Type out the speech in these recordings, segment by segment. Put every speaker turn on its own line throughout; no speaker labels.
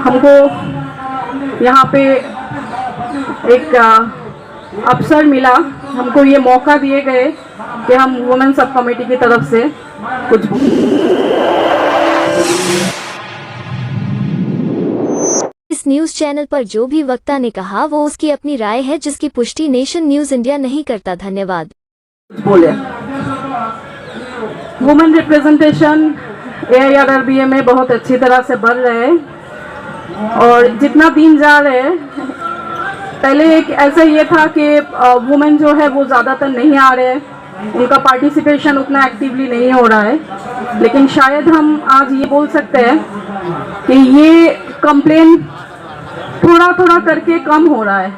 हमको यहाँ पे एक अवसर मिला, हमको ये मौका दिए गए कि हम वुमेन सब कमेटी की तरफ से कुछ
इस न्यूज चैनल पर जो भी वक्ता ने कहा वो उसकी अपनी राय है, जिसकी पुष्टि नेशन न्यूज इंडिया नहीं करता। धन्यवाद।
बोले वुमेन रिप्रेजेंटेशन AIRRBA में बहुत अच्छी तरह से बढ़ रहे हैं और जितना दिन जा रहे हैं, पहले एक ऐसा ये था कि वुमेन जो है वो ज़्यादातर नहीं आ रहे हैं, उनका पार्टिसिपेशन उतना एक्टिवली नहीं हो रहा है, लेकिन शायद हम आज ये बोल सकते हैं कि ये कंप्लेन थोड़ा थोड़ा करके कम हो रहा है।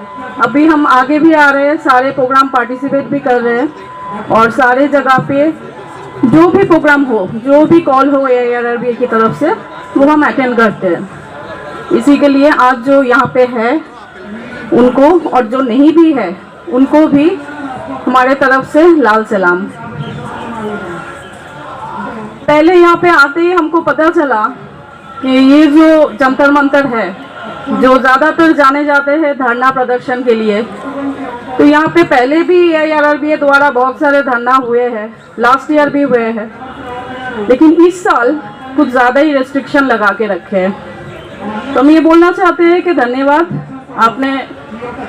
अभी हम आगे भी आ रहे हैं, सारे प्रोग्राम पार्टिसिपेट भी कर रहे हैं और सारे जगह पे जो भी प्रोग्राम हो, जो भी कॉल हो AIRRBA की तरफ से, वो हम अटेंड करते हैं। इसी के लिए आज जो यहाँ पे है उनको और जो नहीं भी है उनको भी हमारे तरफ से लाल सलाम। पहले यहाँ पे आते ही हमको पता चला कि ये जो जंतर मंतर है, जो ज़्यादातर जाने जाते हैं धरना प्रदर्शन के लिए, तो यहाँ पे पहले भी AIRRBA द्वारा बहुत सारे धरना हुए हैं, लास्ट ईयर भी हुए हैं, लेकिन इस साल कुछ ज़्यादा ही रेस्ट्रिक्शन लगा के रखे हैं। तो हम ये बोलना चाहते हैं कि धन्यवाद, आपने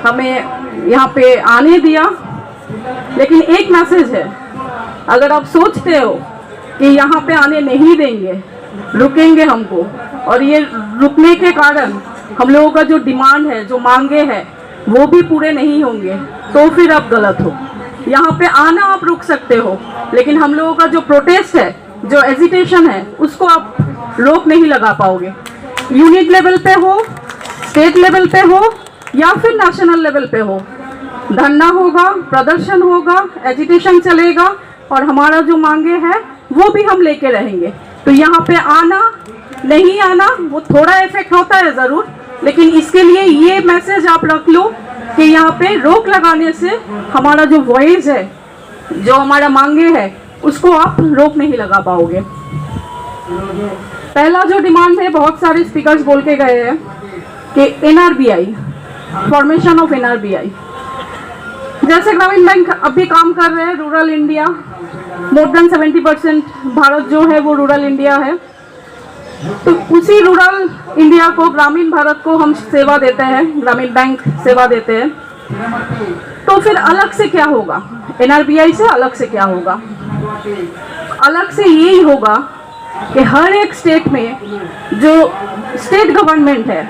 हमें यहाँ पे आने दिया, लेकिन एक मैसेज है, अगर आप सोचते हो कि यहाँ पे आने नहीं देंगे, रुकेंगे हमको, और ये रुकने के कारण हम लोगों का जो डिमांड है, जो मांगे हैं, वो भी पूरे नहीं होंगे, तो फिर आप गलत हो। यहाँ पे आना आप रुक सकते हो, लेकिन हम लोगों का जो प्रोटेस्ट है, जो एजिटेशन है, उसको आप रोक नहीं लगा पाओगे। यूनिट लेवल पे हो, स्टेट लेवल पे हो या फिर नेशनल लेवल पे हो, धरना होगा, प्रदर्शन होगा, एजिटेशन चलेगा और हमारा जो मांगे हैं वो भी हम लेके रहेंगे। तो यहाँ पे आना नहीं आना वो थोड़ा इफेक्ट होता है ज़रूर, लेकिन इसके लिए ये मैसेज आप रख लो कि यहाँ पे रोक लगाने से हमारा जो वॉइस है, जो हमारा मांगे है, उसको आप रोक नहीं लगा पाओगे। पहला जो डिमांड है, बहुत सारे स्पीकर्स बोल के गए हैं कि NRBI, फॉर्मेशन ऑफ NRBI। जैसे ग्रामीण बैंक अभी काम कर रहे हैं rural India, more than 70% Bharat जो है वो रूरल इंडिया है, तो उसी रूरल इंडिया को, ग्रामीण भारत को हम सेवा देते हैं, ग्रामीण बैंक सेवा देते हैं। तो फिर अलग से क्या होगा, NRBI से अलग से क्या होगा? अलग से यही होगा कि हर एक स्टेट में जो स्टेट गवर्नमेंट है,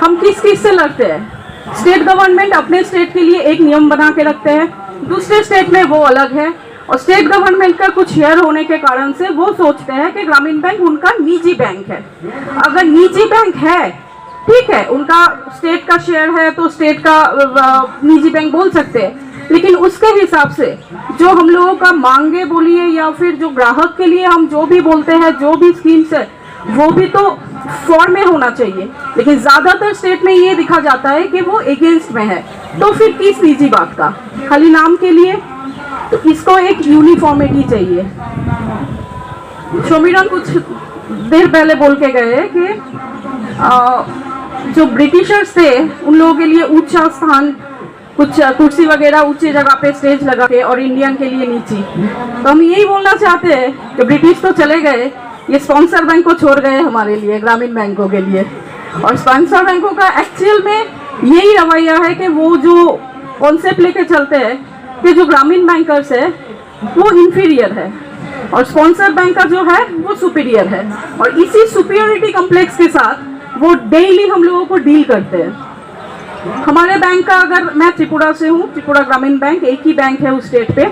हम किस किस से लड़ते हैं। स्टेट गवर्नमेंट अपने स्टेट के लिए एक नियम बना के रखते हैं, दूसरे स्टेट में वो अलग है, और स्टेट गवर्नमेंट का कुछ शेयर होने के कारण से वो सोचते हैं कि ग्रामीण बैंक उनका निजी बैंक है। अगर निजी बैंक है, ठीक है, उनका स्टेट का शेयर है तो स्टेट का निजी बैंक बोल सकते हैं, लेकिन उसके हिसाब से जो हम लोगों का मांगे बोलिए या फिर जो ग्राहक के लिए हम जो भी बोलते हैं, जो भी स्कीम्स है, वो भी तो फॉर्म में होना चाहिए। लेकिन ज़्यादातर स्टेट में ये दिखा जाता है कि वो अगेंस्ट में है, तो फिर किस निजी बात का, खाली नाम के लिए। तो इसको एक यूनिफॉर्मिटी चाहिए। शोमिरन कुछ देर पहले बोल के गए कि जो ब्रिटिशर्स थे उन लोगों के लिए ऊंचा स्थान, कुछ कुर्सी वगैरह ऊंची जगह पे स्टेज लगा के, और इंडियन के लिए नीची। तो हम यही बोलना चाहते हैं कि ब्रिटिश तो चले गए, ये स्पॉन्सर बैंक को छोड़ गए हमारे लिए, ग्रामीण बैंकों के लिए। और स्पॉन्सर बैंकों का एक्चुअल में यही रवैया है कि वो जो कॉन्सेप्ट लेके चलते हैं कि जो ग्रामीण बैंकर्स है वो इंफीरियर है और स्पॉन्सर बैंक का जो है वो सुपीरियर है, और इसी सुपीरियरिटी कॉम्प्लेक्स के साथ वो डेली हम लोगों को डील करते हैं। हमारे बैंक का, अगर मैं त्रिपुरा से हूँ, त्रिपुरा ग्रामीण बैंक एक ही बैंक है उस स्टेट पे,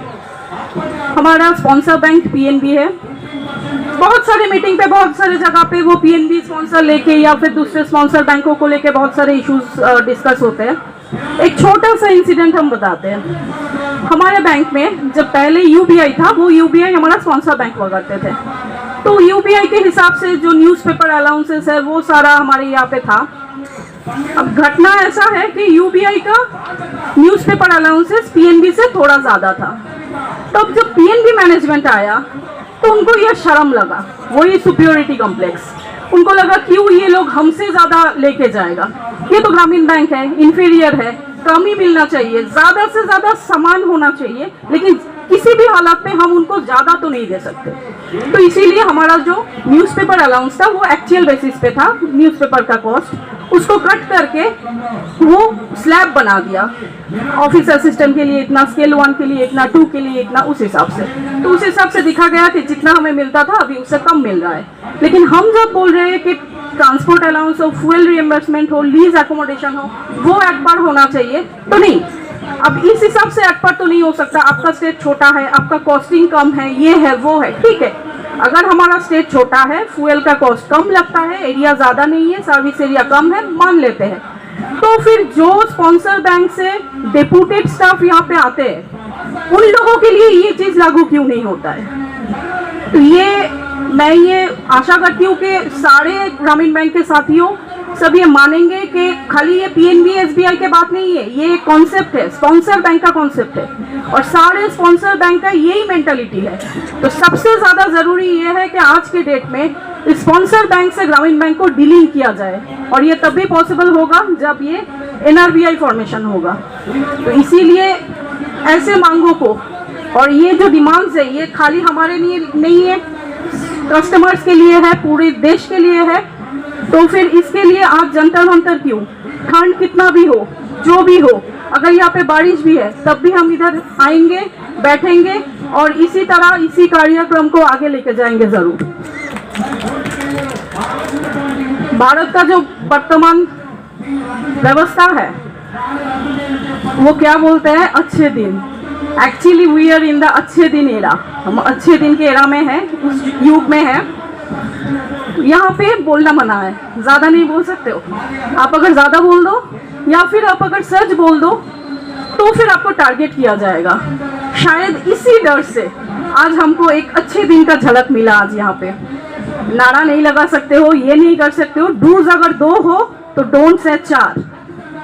हमारा स्पॉन्सर बैंक PNB है। बहुत सारे मीटिंग पे, बहुत सारे जगह पे वो PNB स्पॉन्सर लेके या फिर दूसरे स्पॉन्सर बैंकों को लेके बहुत सारे इश्यूज डिस्कस होते हैं। एक छोटा सा इंसिडेंट हम बताते हैं। हमारे बैंक में जब पहले UBI था, वो UBI हमारा स्पॉन्सर बैंक हुआ करते थे, तो UBI के हिसाब से जो न्यूज़पेपर अलाउंसेस है वो सारा हमारे यहाँ पे था। अब घटना ऐसा है कि UBI का न्यूज़पेपर अलाउंसेस PNB से थोड़ा ज़्यादा था। तो अब जब PNB मैनेजमेंट आया तो उनको यह शर्म लगा, वही सुपीरियरिटी कॉम्प्लेक्स। उनको लगा क्यों ये लोग हमसे ज्यादा लेके जाएगा, ये तो ग्रामीण बैंक है, इंफीरियर है, कम ही मिलना चाहिए, ज्यादा से ज्यादा समान होना चाहिए, लेकिन किसी भी हालत में हम उनको ज्यादा तो नहीं दे सकते। तो इसीलिए हमारा जो न्यूज़पेपर अलाउंस था वो एक्चुअल बेसिस पे था, न्यूज़पेपर का कॉस्ट, उसको कट करके वो स्लैब बना दिया, ऑफिस असिस्टेंट के लिए इतना, स्केल 1 के लिए इतना, 2 के लिए इतना, उस हिसाब से। तो उस हिसाब से दिखा गया कि जितना हमें मिलता था अभी उससे कम मिल रहा है। लेकिन हम जब बोल रहे हैं कि ट्रांसपोर्ट अलाउंस हो, फ्यूल रिएम्बर्समेंट हो, लीज एकोमोडेशन हो, वो एक्ट पर होना चाहिए, तो नहीं। अब इस हिसाब से एक्ट पर तो नहीं हो सकता, आपका स्टेट छोटा है, आपका कॉस्टिंग कम है, ये है वो है, ठीक है। अगर हमारा स्टेट छोटा है, फ्यूल का कॉस्ट कम लगता है, एरिया ज्यादा नहीं है, सर्विस एरिया कम है, मान लेते हैं, तो फिर जो स्पॉन्सर बैंक से डेप्यूटेड स्टाफ यहाँ पे आते हैं उन लोगों के लिए ये चीज लागू क्यों नहीं होता है। तो ये मैं ये आशा करती हूँ कि सारे ग्रामीण बैंक के साथियों सब ये मानेंगे कि खाली ये पीएनबी एसबीआई के बात नहीं है, ये एक कॉन्सेप्ट है, स्पॉन्सर बैंक का कॉन्सेप्ट है, और सारे स्पॉन्सर बैंक का यही मेंटालिटी है। तो सबसे ज्यादा जरूरी ये है कि आज के डेट में स्पॉन्सर बैंक से ग्रामीण बैंक को डीलिंग किया जाए, और ये तभी पॉसिबल होगा जब ये एनआरबीआई फॉर्मेशन होगा। तो इसीलिए ऐसे मांगों को, और ये जो डिमांड्स है ये खाली हमारे लिए नहीं है, कस्टमर्स के लिए है, पूरे देश के लिए है। तो फिर इसके लिए आप जंतर मंतर क्यों, ठंड कितना भी हो, जो भी हो, अगर यहाँ पे बारिश भी है तब भी हम इधर आएंगे, बैठेंगे और इसी तरह इसी कार्यक्रम को आगे लेके जाएंगे जरूर। भारत का जो वर्तमान व्यवस्था है वो क्या बोलते हैं, अच्छे दिन। Actually we are in the अच्छे दिन एरा, हम अच्छे दिन के एरा में हैं, उस युग में हैं। यहाँ पे बोलना मना है, ज्यादा नहीं बोल सकते हो आप। अगर ज्यादा बोल दो या फिर आप अगर सच बोल दो तो फिर आपको टारगेट किया जाएगा। शायद इसी डर से आज हमको एक अच्छे दिन का झलक मिला। आज यहाँ पे नारा नहीं लगा सकते हो, ये नहीं कर सकते हो, डूज अगर 2 हो तो डोंट से 4।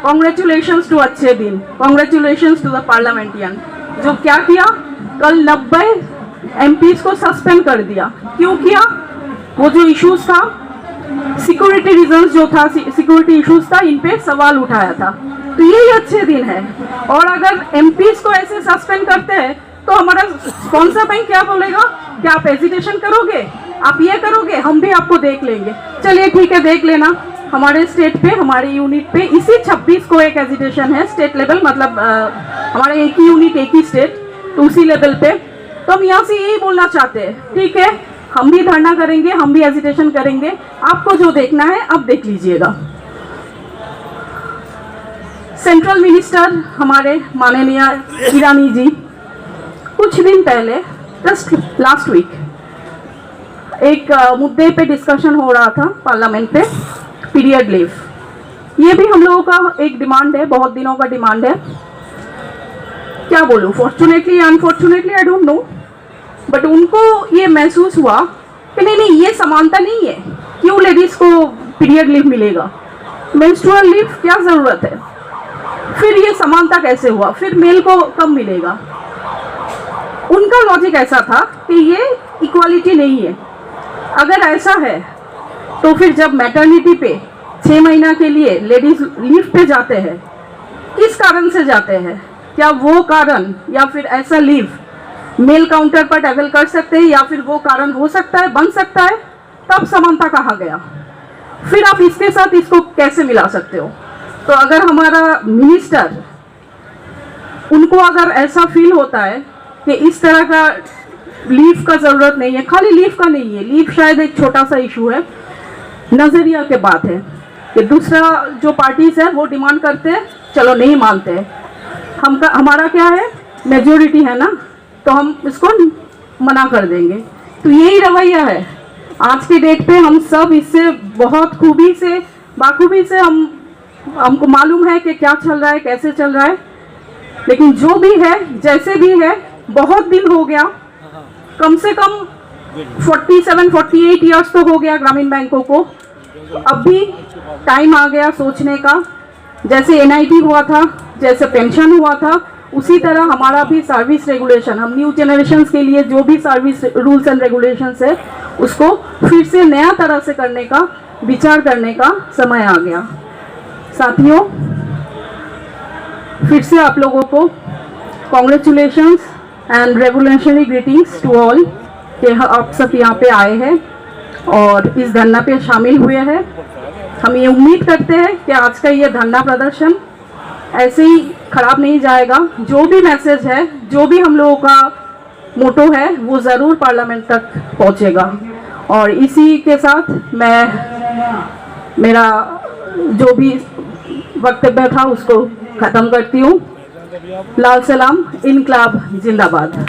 कॉन्ग्रेचुलेशंस टू अच्छे दिन, कॉन्ग्रेचुलेशंस टू द पार्लियामेंटियन जो क्या किया, कल 90 एमपीज को सस्पेंड कर दिया। क्यों किया, वो जो इश्यूज था, सिक्योरिटी रीजंस जो था, सिक्योरिटी इश्यूज था, इन पे सवाल उठाया था। तो यही अच्छे दिन है। और अगर एमपीज को ऐसे सस्पेंड करते हैं तो हमारा स्पॉन्सर बैंक क्या बोलेगा, क्या आप हेजिटेशन करोगे, आप ये करोगे, हम भी आपको देख लेंगे। चलिए ठीक है, देख लेना। हमारे स्टेट पे, हमारे यूनिट पे इसी 26 को एक हेजिटेशन है, स्टेट लेवल, मतलब हमारे एक ही यूनिट, एक ही स्टेट, तो उसी लेवल पे। तो हम यहाँ से यही बोलना चाहते हैं, ठीक है, हम भी धरना करेंगे, हम भी हेजिटेशन करेंगे, आपको जो देखना है आप देख लीजिएगा। सेंट्रल मिनिस्टर हमारे माननीय ईरानी जी कुछ दिन पहले, जस्ट लास्ट वीक, एक मुद्दे पे डिस्कशन हो रहा था पार्लियामेंट पे, पीरियड लीव। ये भी हम लोगों का एक डिमांड है, बहुत दिनों का डिमांड है। क्या बोलूं, fortunately unfortunately I don't know, but उनको ये महसूस हुआ कि नहीं ये समानता नहीं है, क्यों लेडीज को पीरियड लीव मिलेगा, मेंस्ट्रुअल लीव क्या जरूरत है, फिर ये समानता कैसे हुआ, फिर मेल को कम मिलेगा। उनका लॉजिक ऐसा था कि ये इक्वालिटी नहीं है। अगर ऐसा है तो फिर जब मैटरनिटी पे 6 महीना के लिए लेडीज लीव पे जाते हैं, किस कारण से जाते हैं, क्या वो कारण या फिर ऐसा लीव मेल काउंटर पर अवेल कर सकते हैं, या फिर वो कारण हो सकता है, बन सकता है, तब समानता कहा गया। फिर आप इसके साथ इसको कैसे मिला सकते हो। तो अगर हमारा मिनिस्टर, उनको अगर ऐसा फील होता है कि इस तरह का लीव का जरूरत नहीं है, खाली लीव का नहीं है, लीव शायद एक छोटा सा इशू है, नजरिया के बात है कि दूसरा जो पार्टीज है वो डिमांड करते हैं, चलो नहीं मानते हैं, हमारा क्या है, मेजोरिटी है ना, तो हम इसको मना कर देंगे। तो यही रवैया है आज के डेट पे। हम सब इससे बहुत खूबी से, बाखूबी से हमको मालूम है कि क्या चल रहा है, कैसे चल रहा है। लेकिन जो भी है, जैसे भी है, बहुत दिन हो गया, कम से कम 47-48 ईयर्स तो हो गया ग्रामीण बैंकों को। अब भी टाइम आ गया सोचने का, जैसे एनआईटी हुआ था, जैसे पेंशन हुआ था, उसी तरह हमारा भी सर्विस रेगुलेशन, हम न्यू जनरेशन के लिए जो भी सर्विस रूल्स एंड रेगुलेशंस है उसको फिर से नया तरह से करने का विचार करने का समय आ गया। साथियों, फिर से आप लोगों को congratulations and revolutionary greetings to all कि आप सब यहाँ पे आए हैं और इस धरना पे शामिल हुए हैं। हम ये उम्मीद करते हैं कि आज का ये धरना प्रदर्शन ऐसे ही खराब नहीं जाएगा। जो भी मैसेज है, जो भी हम लोगों का मोटो है, वो ज़रूर पार्लियामेंट तक पहुँचेगा। और इसी के साथ मैं मेरा जो भी वक्तव्य था उसको ख़त्म करती हूँ। लाल सलाम, इनकलाब जिंदाबाद।